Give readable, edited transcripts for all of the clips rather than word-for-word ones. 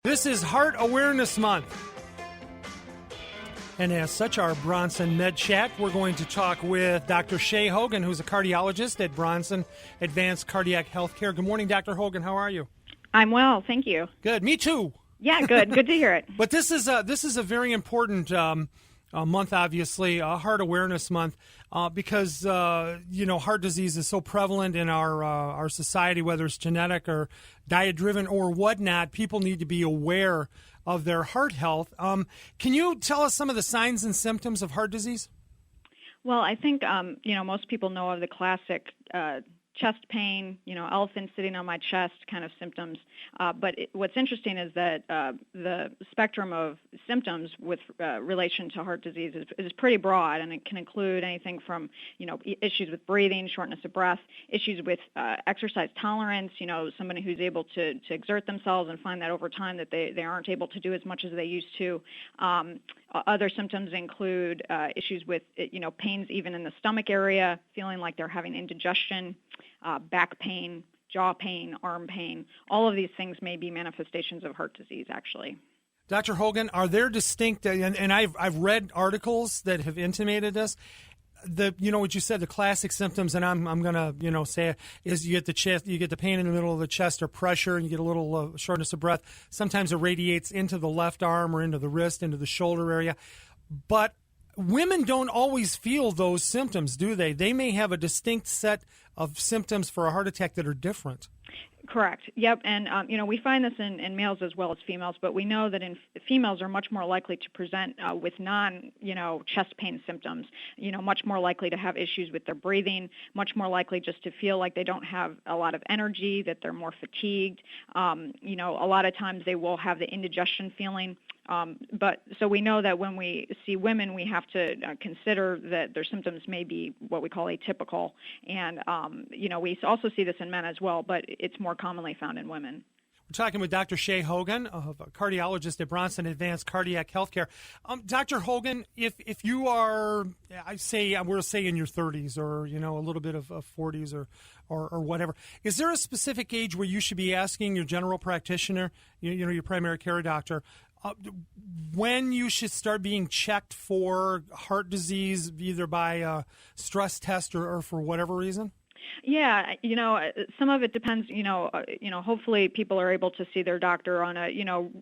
This is Heart Awareness Month. And as such, our Bronson Med Chat, we're going to talk with Dr. Shea Hogan, who's a cardiologist at Bronson Advanced Cardiac Healthcare. Good morning, Dr. Hogan. How are you? I'm well, thank you. Good. Me too. Yeah, good. Good to hear it. But this is a very important month, obviously, Heart Awareness Month, because heart disease is so prevalent in our society, whether it's genetic or diet-driven or whatnot. People need to be aware of their heart health. Can you tell us some of the signs and symptoms of heart disease? Well, I think most people know of the classic chest pain, elephant sitting on my chest kind of symptoms. But what's interesting is that the spectrum of symptoms with relation to heart disease is pretty broad, and it can include anything from, issues with breathing, shortness of breath, issues with exercise tolerance, somebody who's able to exert themselves and find that over time that they aren't able to do as much as they used to. Other symptoms include issues with, pains even in the stomach area, feeling like they're having indigestion, back pain, jaw pain, arm pain. All of these things may be manifestations of heart disease, actually. Dr. Hogan, are there distinct, and I've read articles that have intimated this, what you said, the classic symptoms, and I'm going to, say it, is you get the chest, you get the pain in the middle of the chest or pressure, and you get a little shortness of breath. Sometimes it radiates into the left arm or into the wrist, into the shoulder area. But women don't always feel those symptoms, do they? They may have a distinct set of symptoms for a heart attack that are different. Correct. Yep. And, we find this in males as well as females, but we know that females are much more likely to present with chest pain symptoms, much more likely to have issues with their breathing, much more likely just to feel like they don't have a lot of energy, that they're more fatigued. A lot of times they will have the indigestion feeling. But so we know that when we see women, we have to consider that their symptoms may be what we call atypical. And, we also see this in men as well, but it's more commonly found in women. We're talking with Dr. Shea Hogan, a cardiologist at Bronson Advanced Cardiac Healthcare. Dr. Hogan, if you are, we'll say in your 30s or, a little bit of 40s or whatever, is there a specific age where you should be asking your general practitioner, your primary care doctor, when you should start being checked for heart disease, either by a stress test or for whatever reason? Yeah, some of it depends, hopefully people are able to see their doctor on a,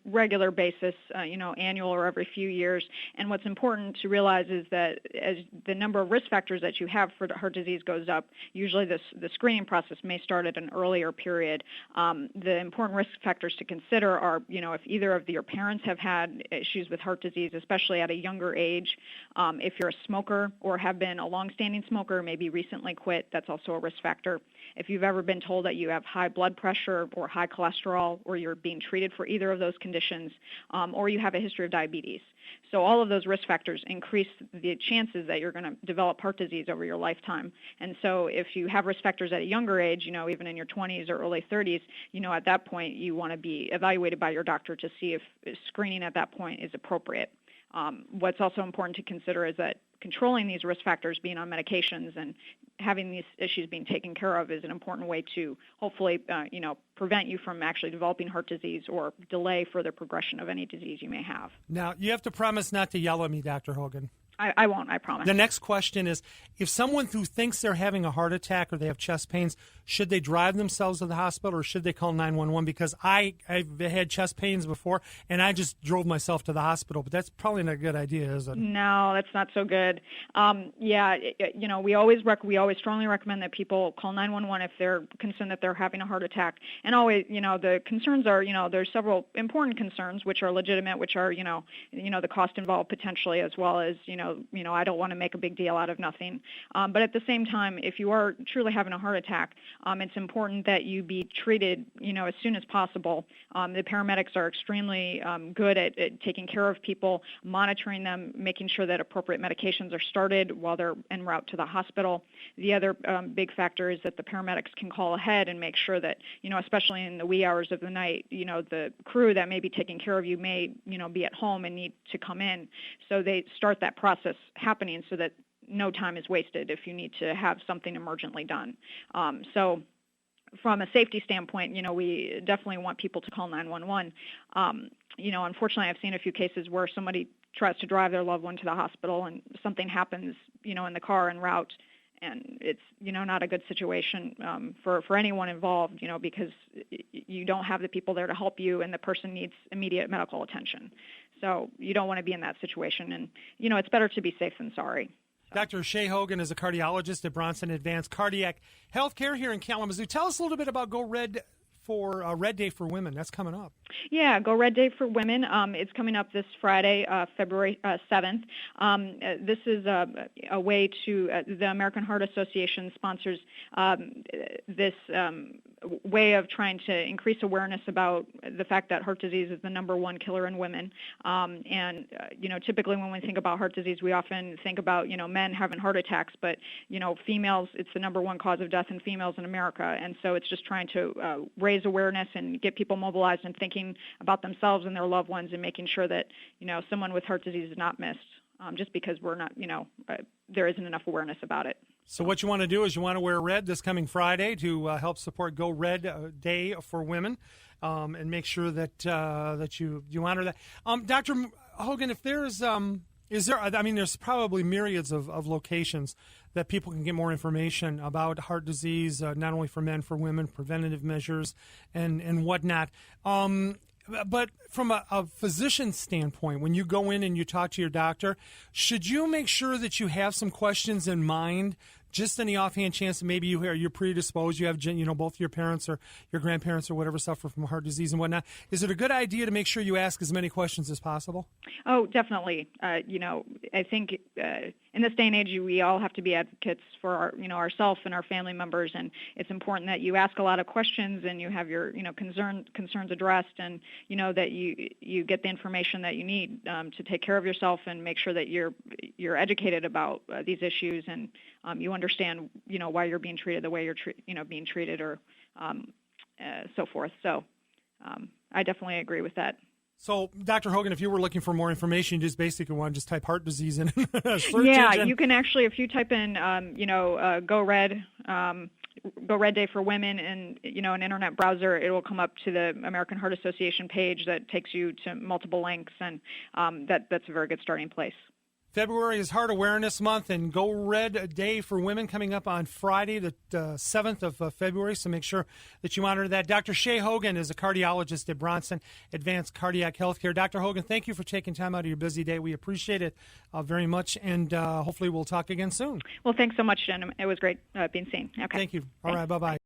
regular basis, annual or every few years. And what's important to realize is that as the number of risk factors that you have for heart disease goes up, usually the screening process may start at an earlier period. The important risk factors to consider are, if either of your parents have had issues with heart disease, especially at a younger age, if you're a smoker or have been a longstanding smoker, maybe recently quit, that's also a risk factor. If you've ever been told that you have high blood pressure or high cholesterol, or you're being treated for either of those conditions, or you have a history of diabetes. So all of those risk factors increase the chances that you're going to develop heart disease over your lifetime. And so if you have risk factors at a younger age, even in your 20s or early 30s, at that point you want to be evaluated by your doctor to see if screening at that point is appropriate. What's also important to consider is that controlling these risk factors, being on medications and having these issues being taken care of, is an important way to hopefully, prevent you from actually developing heart disease or delay further progression of any disease you may have. Now, you have to promise not to yell at me, Dr. Hogan. I won't, I promise. The next question is, if someone who thinks they're having a heart attack or they have chest pains, should they drive themselves to the hospital or should they call 911? Because I've had chest pains before, and I just drove myself to the hospital. But that's probably not a good idea, is it? No, that's not so good. We always strongly recommend that people call 911 if they're concerned that they're having a heart attack. And always, the concerns are, there's several important concerns which are legitimate, which are, the cost involved potentially, as well as, I don't want to make a big deal out of nothing. But at the same time, if you are truly having a heart attack, it's important that you be treated, as soon as possible. The paramedics are extremely good at taking care of people, monitoring them, making sure that appropriate medications are started while they're en route to the hospital. The other big factor is that the paramedics can call ahead and make sure that, especially in the wee hours of the night, the crew that may be taking care of you may, be at home and need to come in. So they start that process happening so that no time is wasted if you need to have something emergently done. So from a safety standpoint, we definitely want people to call 911. Unfortunately, I've seen a few cases where somebody tries to drive their loved one to the hospital and something happens, in the car en route, and it's, not a good situation for anyone involved, because you don't have the people there to help you, and the person needs immediate medical attention. So you don't want to be in that situation, and, it's better to be safe than sorry. Dr. Shea Hogan is a cardiologist at Bronson Advanced Cardiac Healthcare here in Kalamazoo. Tell us a little bit about Go Red for Red Day for Women. That's coming up. Yeah, Go Red Day for Women. It's coming up this Friday, February 7th. This is a way to, the American Heart Association sponsors this way of trying to increase awareness about the fact that heart disease is the number one killer in women. Typically when we think about heart disease, we often think about, men having heart attacks, but, females, it's the number one cause of death in females in America. And so it's just trying to raise awareness and get people mobilized and thinking about themselves and their loved ones, and making sure that, someone with heart disease is not missed just because we're not, there isn't enough awareness about it. So what you want to do is you want to wear red this coming Friday to help support Go Red Day for Women, and make sure that that you honor that. Dr. Hogan, if there's there's probably myriads of locations that people can get more information about heart disease, not only for men, for women, preventative measures, and whatnot. But from a physician standpoint, when you go in and you talk to your doctor, should you make sure that you have some questions in mind, just in the offhand chance that maybe you're predisposed, you have both your parents or your grandparents or whatever suffer from heart disease and whatnot? Is it a good idea to make sure you ask as many questions as possible? Oh, definitely. I think in this day and age, we all have to be advocates for ourselves and our family members, and it's important that you ask a lot of questions and you have your concerns addressed, and that you get the information that you need to take care of yourself and make sure that you're educated about these issues, and you understand why you're being treated the way you're being treated, or so forth. So I definitely agree with that. So, Dr. Hogan, if you were looking for more information, you just basically want to just type heart disease in a search engine. You can actually, if you type in, Go Red Day for Women in, an internet browser, it will come up to the American Heart Association page that takes you to multiple links, and that's a very good starting place. February is Heart Awareness Month, and Go Red Day for Women coming up on Friday, the 7th of February, so make sure that you monitor that. Dr. Shea Hogan is a cardiologist at Bronson Advanced Cardiac Healthcare. Dr. Hogan, thank you for taking time out of your busy day. We appreciate it very much, and hopefully we'll talk again soon. Well, thanks so much, Jen. It was great being seen. Okay. Thank you. All right, bye-bye.